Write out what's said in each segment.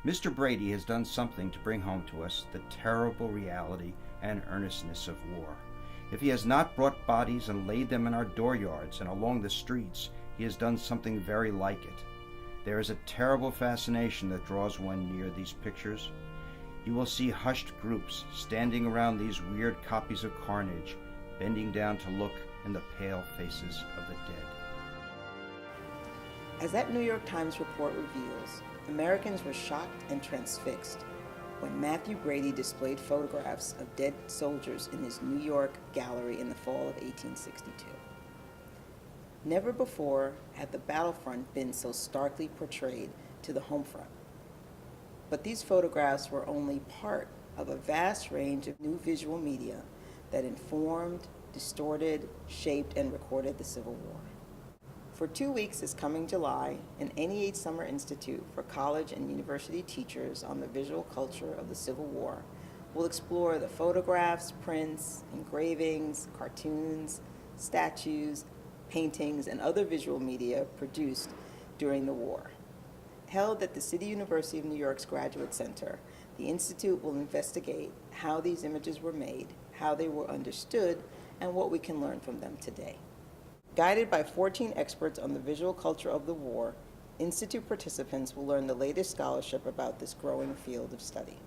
Mr. Brady has done something to bring home to us the terrible reality and earnestness of war. If he has not brought bodies and laid them in our dooryards and along the streets, he has done something very like it. There is a terrible fascination that draws one near these pictures. You will see hushed groups standing around these weird copies of carnage, bending down to look in the pale faces of the dead. As that New York Times report reveals, Americans were shocked and transfixed when Matthew Brady displayed photographs of dead soldiers in his New York gallery in the fall of 1862. Never before had the battlefront been so starkly portrayed to the home front. But these photographs were only part of a vast range of new visual media that informed, distorted, shaped, and recorded the Civil War. For 2 weeks this coming July, an NEH Summer Institute for college and university teachers on the visual culture of the Civil War will explore the photographs, prints, engravings, cartoons, statues, paintings, and other visual media produced during the war. Held at the City University of New York's Graduate Center, the Institute will investigate how these images were made, how they were understood, and what we can learn from them today. Guided by 14 experts on the visual culture of the war, Institute participants will learn the latest scholarship about this growing field of study.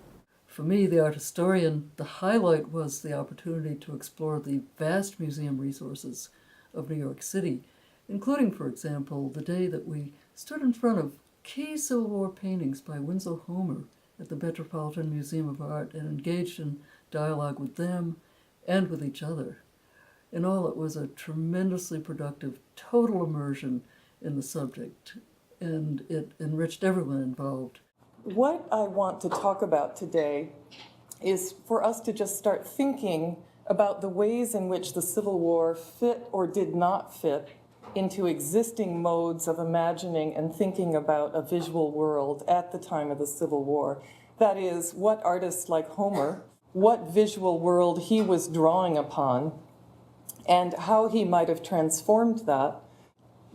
For me, the art historian, the highlight was the opportunity to explore the vast museum resources of New York City, including, for example, the day that we stood in front of key Civil War paintings by Winslow Homer at the Metropolitan Museum of Art and engaged in dialogue with them and with each other. In all, it was a tremendously productive, total immersion in the subject, and it enriched everyone involved. What I want to talk about today is for us to just start thinking about the ways in which the Civil War fit or did not fit into existing modes of imagining and thinking about a visual world at the time of the Civil War. That is, what artists like Homer, what visual world he was drawing upon, and how he might have transformed that.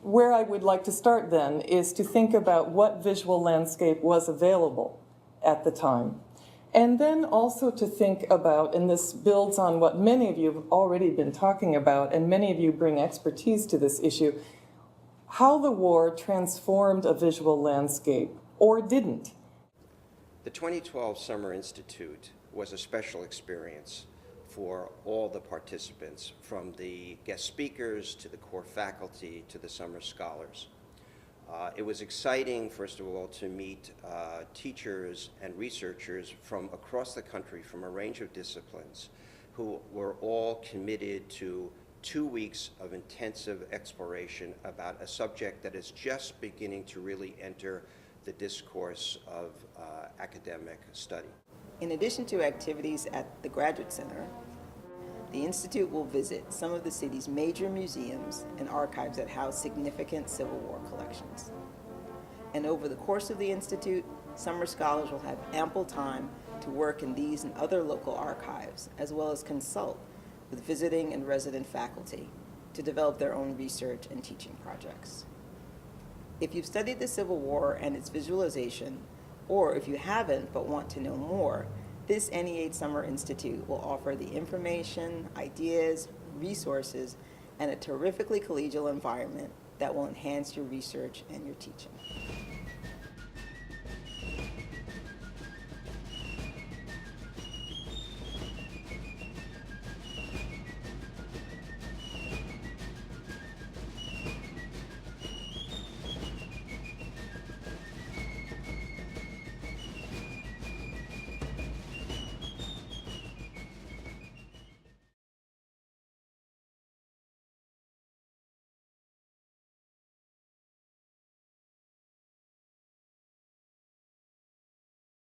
Where I would like to start then is to think about what visual landscape was available at the time. And then also to think about, and this builds on what many of you have already been talking about, and many of you bring expertise to this issue, how the war transformed a visual landscape, or didn't. The 2012 Summer Institute was a special experience for all the participants, from the guest speakers to the core faculty to the summer scholars. It was exciting, first of all, to meet teachers and researchers from across the country from a range of disciplines who were all committed to 2 weeks of intensive exploration about a subject that is just beginning to really enter the discourse of academic study. In addition to activities at the Graduate Center, the Institute will visit some of the city's major museums and archives that house significant Civil War collections. And over the course of the Institute, summer scholars will have ample time to work in these and other local archives, as well as consult with visiting and resident faculty to develop their own research and teaching projects. If you've studied the Civil War and its visualization, or if you haven't but want to know more, this NEH Summer Institute will offer the information, ideas, resources, and a terrifically collegial environment that will enhance your research and your teaching.